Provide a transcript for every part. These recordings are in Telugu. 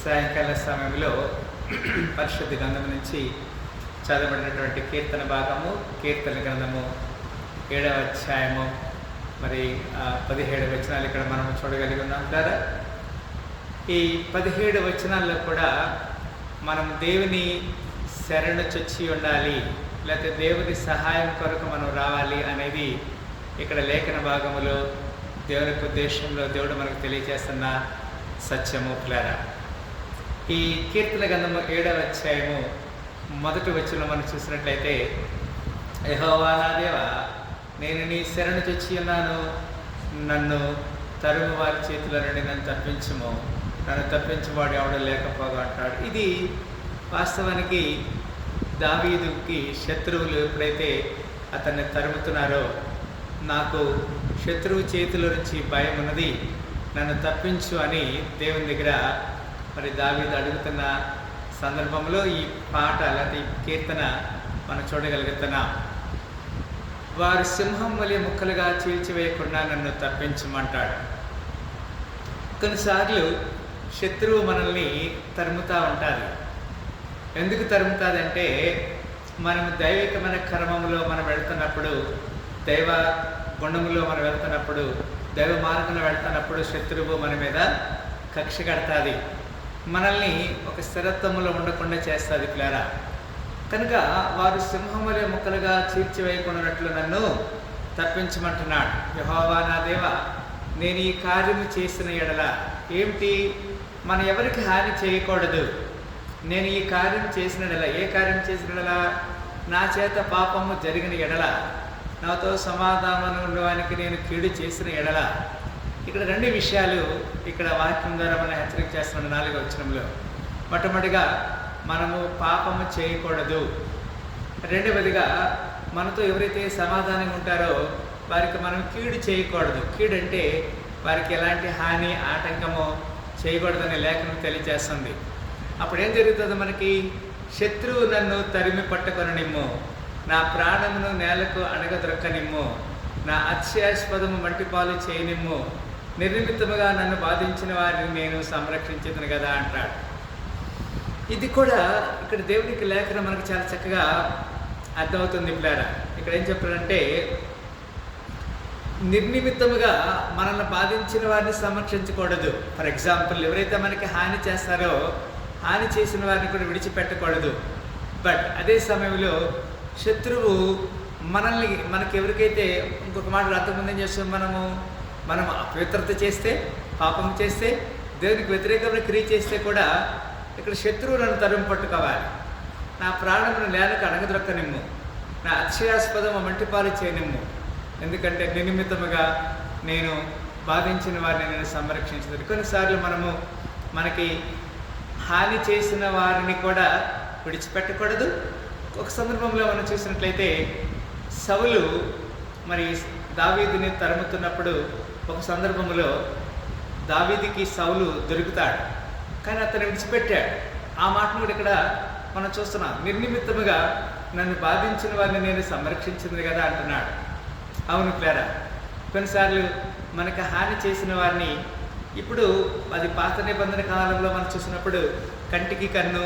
సాయంకాల సమయంలో పరిశుద్ధ గ్రంథం నుంచి చదవబడినటువంటి కీర్తన భాగము, కీర్తన గ్రంథము 7వ అధ్యాయము, మరి 17 వచనాలు ఇక్కడ మనం చూడగలిగి ఉన్నాం కదా. ఈ 17 వచనాల్లో కూడా మనం దేవుని శరణు చొచ్చి ఉండాలి, లేకపోతే దేవుని సహాయం కొరకు మనం రావాలి అనేది ఇక్కడ లేఖన భాగములో దేవుని ఉద్దేశంలో దేవుడు మనకు తెలియజేస్తున్న సత్యము పిల్లరా. ఈ కీర్తన గ్రంథము 7వ అధ్యాయము మొదటి వచనంలో మనం చూసినట్లయితే, యెహోవా నా దేవా, నేను నీ శరణు చొచ్చి ఉన్నాను, నన్ను తరుము వారి చేతుల నుండి నన్ను తప్పించుము, నన్ను తప్పించువాడు ఎవడు లేకపోగా అంటాడు. ఇది వాస్తవానికి దావీదుకి శత్రువులు ఎప్పుడైతే అతన్ని తరుముతున్నారో, నాకు శత్రువు చేతుల నుంచి భయం ఉన్నది, నన్ను తప్పించు అని దేవుని దగ్గర మరి దావీదు అడుగుతున్న సందర్భంలో ఈ పాట లేకపోతే ఈ కీర్తన మనం చూడగలుగుతున్నాం. వారు సింహం వలె ముక్కలుగా చీల్చివేయకుండా నన్ను తప్పించమంటాడు. కొన్నిసార్లు శత్రువు మనల్ని తరుముతూ ఉంటుంది. ఎందుకు తరుముతుందంటే, మనం దైవికమైన క్రమంలో మనం వెళ్తున్నప్పుడు, దైవ గుణంలో మనం వెళ్తున్నప్పుడు, దైవ మార్గంలో వెళ్తున్నప్పుడు శత్రువు మన మీద కక్ష కడతాది, మనల్ని ఒక స్థిరత్వంలో ఉండకుండా చేస్తుంది పిల్లరా. కనుక వారు సింహం వలె ముక్కలుగా చీల్చివేయకున్నట్లు నన్ను తప్పించమంటున్నాడు. యెహోవా నా దేవా, నేను ఈ కార్యము చేసిన ఎడల, ఏమిటి, మనం ఎవరికి హాని చేయకూడదు, నేను ఈ కార్యం చేసిన ఎడల, ఏ కార్యం చేసిన ఎడల, నా చేత పాపము జరిగిన ఎడల, నాతో సమాధానం ఉండడానికి నేను కీడు చేసిన ఎడల. ఇక్కడ 2 విషయాలు ఇక్కడ వాక్యం ద్వారా మనం హెచ్చరిక చేస్తున్న 4వ వచనంలో. మొట్టమొదటిగా మనము పాపము చేయకూడదు. రెండవదిగా మనతో ఎవరైతే సమాధానంగా ఉంటారో వారికి మనం కీడు చేయకూడదు. కీడు అంటే వారికి ఎలాంటి హాని ఆటంకము చేయకూడదని లేఖనం తెలియజేస్తుంది. అప్పుడు ఏం జరుగుతుందో మనకి, శత్రువు నన్ను తరిమి పట్టుకొననిమ్ము, నా ప్రాణమును నేలకు అణగదొక్కనిమ్ము, నా అత్యాస్పదము మంటిపాలు చేయనిమ్ము, నిర్నిమిత్తముగా నన్ను బాధించిన వారిని నేను సంరక్షించుదును కదా అంటాడు. ఇది కూడా ఇక్కడ దేవునికి లేఖనం మనకు చాలా చక్కగా అర్థమవుతుంది పిల్లారా. ఇక్కడ ఏం చెప్పారంటే, నిర్నిమిత్తముగా మనల్ని బాధించిన వారిని సంరక్షించకూడదు. ఫర్ ఎగ్జాంపుల్, ఎవరైతే మనకి హాని చేస్తారో హాని చేసిన వారిని కూడా విడిచిపెట్టకూడదు. బట్ అదే సమయంలో శత్రువు మనకి ఎవరికైతే, ఇంకొక మాట అంతకుముందు ఏం చేస్తాం, మనం అపవిత్రత చేస్తే, పాపం చేస్తే, దేవునికి వ్యతిరేకమైన క్రియ చేస్తే కూడా ఇక్కడ శత్రువు నన్ను తరుము పట్టుకోవాలి, నా ప్రాణమును నేలకు అణగదొక్కనిమ్ము, నా అతిశయాస్పదము మంటిపాలు చేయనిమ్ము, ఎందుకంటే నిర్నిమిత్తముగా నేను బాధించిన వారిని నేను సంరక్షించదు. కొన్నిసార్లు మనకి హాని చేసిన వారిని కూడా విడిచిపెట్టకూడదు. ఒక సందర్భంలో మనం చూసినట్లయితే, సౌలు మరి దావీదుని తరుముతున్నప్పుడు ఒక సందర్భంలో దావీదుకి సౌలు దొరుకుతాడు, కానీ అతను విడిచిపెట్టాడు. ఆ మాటను కూడా ఇక్కడ మనం చూస్తున్నాం. నిర్నిమిత్తముగా నన్ను బాధించిన వారిని నేను సంరక్షించింది కదా అంటున్నాడు. అవును ప్లేరా, కొన్నిసార్లు మనకు హాని చేసిన వారిని, ఇప్పుడు అది పాత నిబంధన కాలంలో మనం చూసినప్పుడు కంటికి కన్ను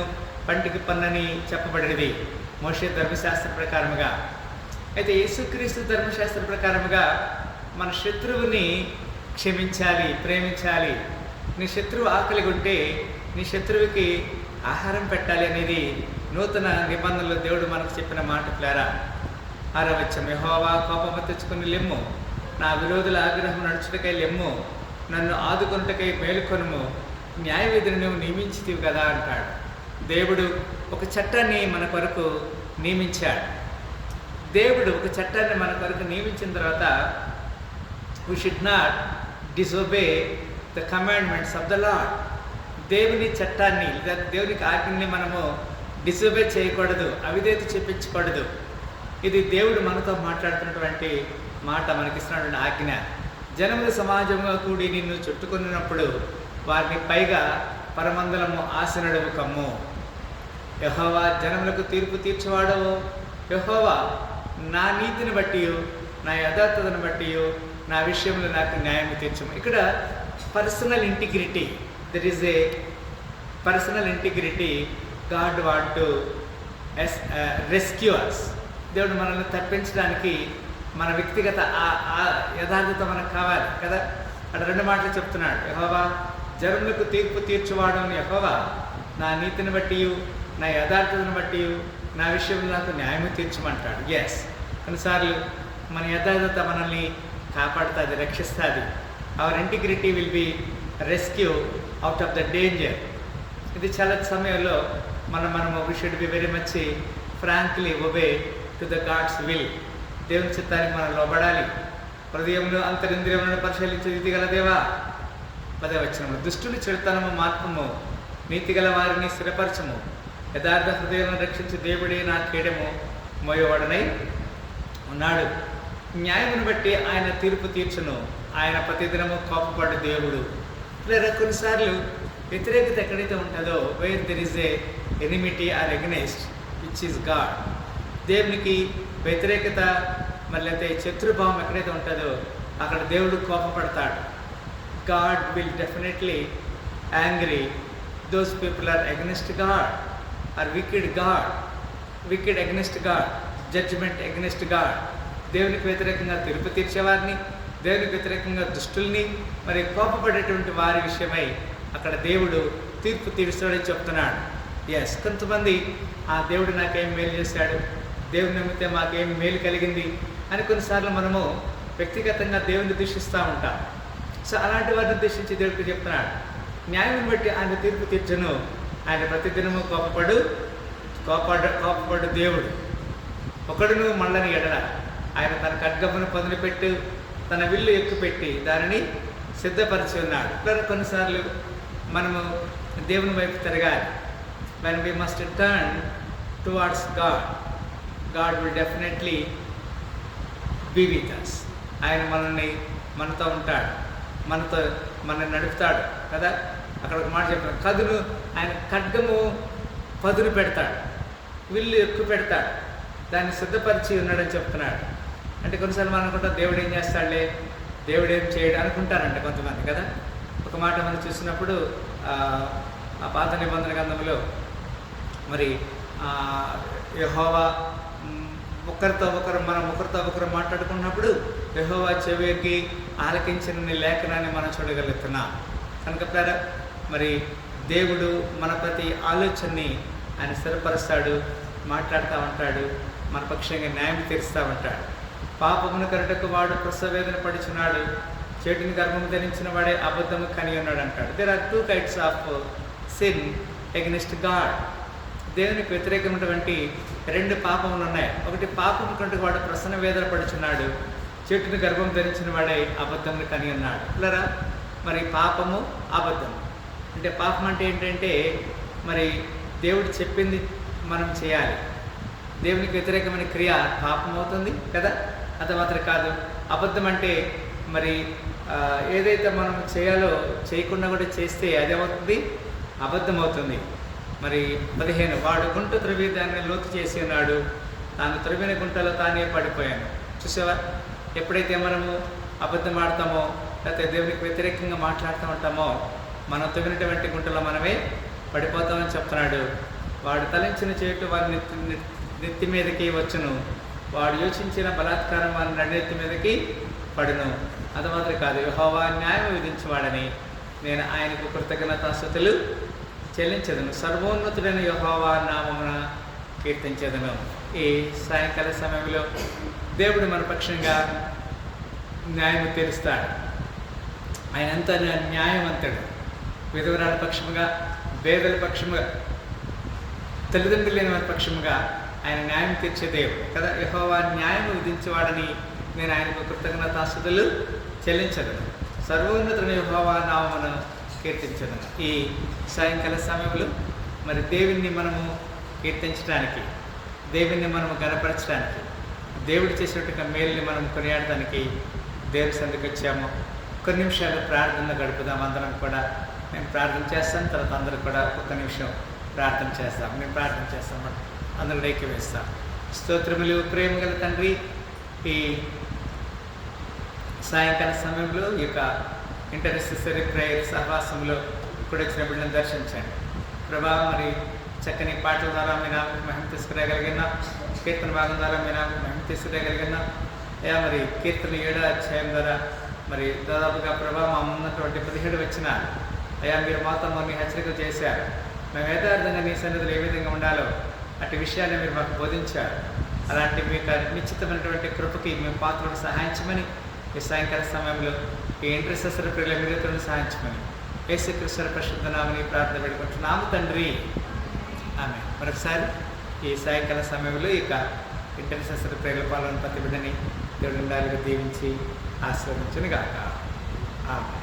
పంటికి పన్నని చెప్పబడినది మోషే ధర్మశాస్త్ర ప్రకారముగా. అయితే యేసుక్రీస్తు ధర్మశాస్త్ర ప్రకారముగా మన శత్రువుని క్షమించాలి, ప్రేమించాలి. నీ శత్రువు ఆకలిగా ఉంటే నీ శత్రువుకి ఆహారం పెట్టాలి అనేది నూతన నిబంధనలో దేవుడు మనకు చెప్పిన మాట పిల్లారా. 6వ వచనం, యెహోవా కోపము తెచ్చుకుని లెమ్ము, నా విరోధుల ఆగ్రహం నడుచుటకై లెమ్ము, నన్ను ఆదుకొనుటకై మేలుకొనుము, న్యాయ విధిని నువ్వు నియమించితివి కదా అంటాడు. దేవుడు ఒక చట్టాన్ని మన కొరకు నియమించాడు. దేవుడు ఒక చట్టాన్ని మన కొరకు నియమించిన తర్వాత, we should not disobey the commandments of the Lord. దేవుని చట్టాన్ని లేదా దేవునికి ఆజ్ఞని మనము డిసోబే చేయకూడదు, అవిధేయత చెప్పించకూడదు. ఇది దేవుడు మనతో మాట్లాడుతున్నటువంటి మాట, మనకిస్తున్నటువంటి ఆజ్ఞ. జనముల సమాజంగా కూడి నిన్ను చుట్టుకున్నప్పుడు వారిని పైగా పరమందలము ఆసనడవు కమ్ము. యెహోవా జనములకు తీర్పు తీర్చేవాడవు. యెహోవా నా నీతిని బట్టి, నా యథార్థతను బట్టి నా విషయంలో నాకు న్యాయం తీర్చము. ఇక్కడ personal integrity, there is a personal integrity God want to rescue us. దేవుడు మనల్ని తప్పించడానికి మన వ్యక్తిగత ఆ యథార్థత మనకు కావాలి కదా. అక్కడ 2 మాటలు చెప్తున్నాడు. యెహోవా జనులకు తీర్పు తీర్చువాడు అని యెహోవా నా నీతిని బట్టి, నా యథార్థతను బట్టి, నా విషయంలో నాకు న్యాయం తీర్చమంటాడు. ఎస్, కొన్నిసార్లు మన యథార్థత మనల్ని కాపాడుతుంది, రక్షిస్తుంది. Our integrity will be rescue out of the danger. ఇది చాలా సమయంలో మనము we should be very much frankly obey to the God's will. దేవుని చిత్తానికి మనం లోబడాలి. హృదయంలో అంతరింద్రియములను పరిశీలించే రీతి గల దేవా. 10వ వచనంలో దుష్టుని చెడుతనము మార్పము, నీతిగల వారిని స్థిరపరచము, యథార్థ హృదయాలను రక్షించే దేవుడే నా కేడము మోయవాడనై ఉన్నాడు. న్యాయమును బట్టి ఆయన తీర్పు తీర్చును, ఆయన ప్రతిదినము కోపపడు దేవుడు. లేదా కొన్నిసార్లు వ్యతిరేకత ఎక్కడైతే ఉంటుందో, where there is a enmity or against which is God, దేవునికి వ్యతిరేకత మళ్ళీ అయితే శత్రుభావం ఎక్కడైతే ఉంటుందో అక్కడ దేవుడు కోపపడతాడు. God will definitely angry those people are against God, or wicked against God, judgement against God. దేవునికి వ్యతిరేకంగా తీర్పు తీర్చేవారిని, దేవునికి వ్యతిరేకంగా దుష్టుల్ని, మరి కోపపడేటువంటి వారి విషయమై అక్కడ దేవుడు తీర్పు తీరుస్తాడని చెప్తున్నాడు. ఎస్, కొంతమంది ఆ దేవుడు నాకేం మేలు చేశాడు, దేవుని నిమిత్తం మాకేం మేలు కలిగింది అని కొన్నిసార్లు మనము వ్యక్తిగతంగా దేవుని దూషిస్తూ ఉంటాం. సో అలాంటి వారిని ఉద్దేశించి దేవుడికి చెప్తున్నాడు, న్యాయం బట్టి ఆయన తీర్పు తీర్చను, ఆయన ప్రతిదినము కోపపడు దేవుడు. ఒకడును మళ్ళని ఎడల ఆయన తన ఖడ్గమును పదునుపెట్టి తన విల్లు ఎక్కుపెట్టి దానిని సిద్ధపరిచి ఉన్నాడు. కొన్నిసార్లు మనము దేవుని వైపు తిరగాలి. when we must turn towards God, God will definitely be with us. ఆయన మనతో ఉంటాడు, మనల్ని నడుపుతాడు కదా. అక్కడ ఒక మాట చెప్తాడు, కదును ఆయన ఖడ్గము పదును పెడతాడు, విల్లు ఎక్కువ పెడతాడు, దాన్ని సిద్ధపరిచి ఉన్నాడని చెప్తున్నాడు. అంటే కొన్నిసార్లు మనం అనుకుంటాం దేవుడు ఏం చేస్తాడులే, దేవుడు ఏం చేయడు అనుకుంటారంట కొంతమంది కదా. ఒక మాట మనం చూసినప్పుడు ఆ పాత నిబంధన గ్రంథంలో మరి యెహోవా ఒకరితో ఒకరు మాట్లాడుకున్నప్పుడు యెహోవా చెవికి ఆలకించిన నీ లేఖనాన్ని మనం చూడగలుగుతున్నాం. కనుక మరి దేవుడు మన ప్రతి ఆలోచనని ఆయన స్థిరపరుస్తాడు, మాట్లాడుతూ ఉంటాడు, మన పక్షంగా న్యాయం తీరుస్తూ ఉంటాడు. పాపమును కరుటకు వాడు ప్రసవేదన పడుచున్నాడు, చెడుని గర్భము ధరించిన వాడే అబద్ధము కని ఉన్నాడు అంటాడు. There are 2 kinds of sin against God. దేవునికి వ్యతిరేకమైనటువంటి 2 పాపములు ఉన్నాయి. ఒకటి పాపము కంటే వాడు ప్రసన్న వేదన పడుచున్నాడు, చెట్టుని గర్భం ధరించిన వాడే అబద్ధమును కని ఉన్నాడు. పిల్లరా, మరి పాపము అబద్ధము అంటే పాపం అంటే ఏంటంటే మరి దేవుడు చెప్పింది మనం చేయాలి. దేవునికి వ్యతిరేకమైన క్రియ పాపం అవుతుంది కదా. అంత మాత్రం కాదు, అబద్ధం అంటే మరి ఏదైతే మనం చేయాలో చేయకుండా కూడా చేస్తే అదేమవుతుంది, అబద్ధం అవుతుంది. మరి 15 వాడు గుంట త్రవ్వి దాన్ని లోతు చేసి ఉన్నాడు, తాను త్రవ్విన గుంటలో తానే పడిపోయాను. చూసావా, ఎప్పుడైతే మనము అబద్ధం ఆడతామో లేకపోతే దేవునికి వ్యతిరేకంగా మాట్లాడుతూ ఉంటామో మనం తవ్వినటువంటి గుంటలో మనమే పడిపోతామని చెప్తున్నాడు. వాడు తలంచిన చేటు వారి నెత్తి మీదకి వచ్చును, వాడు యోచించిన బలాత్కారం వారి నడినెత్తి మీదకి పడును. అది మాత్రం కాదు, యెహోవా న్యాయం విధించేవాడని నేను ఆయనకు కృతజ్ఞతాస్తుతులు చెల్లించదను, సర్వోన్నతుడైన యెహోవా నామమున కీర్తించదను. ఈ సాయంకాల సమయంలో దేవుడు మన పక్షంగా న్యాయం తీరుస్తాడు. ఆయన అంత న్యాయవంతుడు. విధవరాల పక్షముగా, పేదల పక్షముగా, తల్లిదండ్రులు లేని వారి పక్షముగా ఆయన న్యాయం తీర్చే దేవుడు కదా. యెహోవా న్యాయం విధించేవాడని నేను ఆయనకు కృతజ్ఞతాస్తుతులు చెల్లించదను, సర్వోన్నతుడైన యెహోవా నామమున కీర్తించదను. ఈ సాయంకాల సమయంలో మరి దేవుణ్ణి మనము కీర్తించడానికి, దేవుణ్ణి మనము గణపరచడానికి, దేవుడు చేసినట్టుగా మేలుని మనం కొనియాడడానికి దేవుని సన్నిధికి వచ్చాము. కొన్ని నిమిషాలు ప్రార్థన గడుపుదాం. అందరం కూడా నేను ప్రార్థన చేస్తాను, తర్వాత అందరూ కూడా ఒక్క నిమిషం ప్రార్థన చేస్తాం. నేను ప్రార్థన చేస్తాం, అందరూ లేఖ వేస్తాం. స్తోత్రములు ప్రేమ గల తండ్రి, ఈ సాయంకాల సమయంలో ఈ యొక్క ఇంటర్సెసరీ ప్రేయర్ సహవాసంలో ఇక్కడ వచ్చిన బిడ్డలను దర్శించండి. ప్రభా మరి చక్కని పాటల ద్వారా మీ నామకు మహిమ తీసుకురాగలిగిన, కీర్తన భాగం ద్వారా మీ నామకు మహిమ తీసుకురాగలిగిన అయ్యా మరి కీర్తన 7వ అధ్యాయం ద్వారా మరి దాదాపుగా ప్రభా మా ముందున్నటువంటి 17 వచ్చిన అయ్యా మీరు మాతో మీ హెచ్చరికలు చేశారు. మేము యథార్థంగా నీ సన్నిధిలో ఏ విధంగా ఉండాలో అటు విషయాన్ని మీరు మాకు బోధించారు. అలాంటి మీకు నిశ్చితమైనటువంటి కృపకి మేము పాత్రను సహాయించమని ఈ సాయంకాల సమయంలో ఈ ఇంటర్సెసర్ ప్రియుల మీరులను సహాయించమని యేసుక్రీస్తు పరిశుద్ధ నామమున ప్రార్థన పెట్టుకుంటున్నాము తండ్రి, ఆమె. మరొకసారి ఈ సాయంకాల సమయంలో ఇక ఇంటర్సెసర్ ప్రియుల పాలన ప్రతి బిడ్డని దేవుడు ఉండాలిగా దీవించి ఆశీర్వదించును గాక. ఆమె.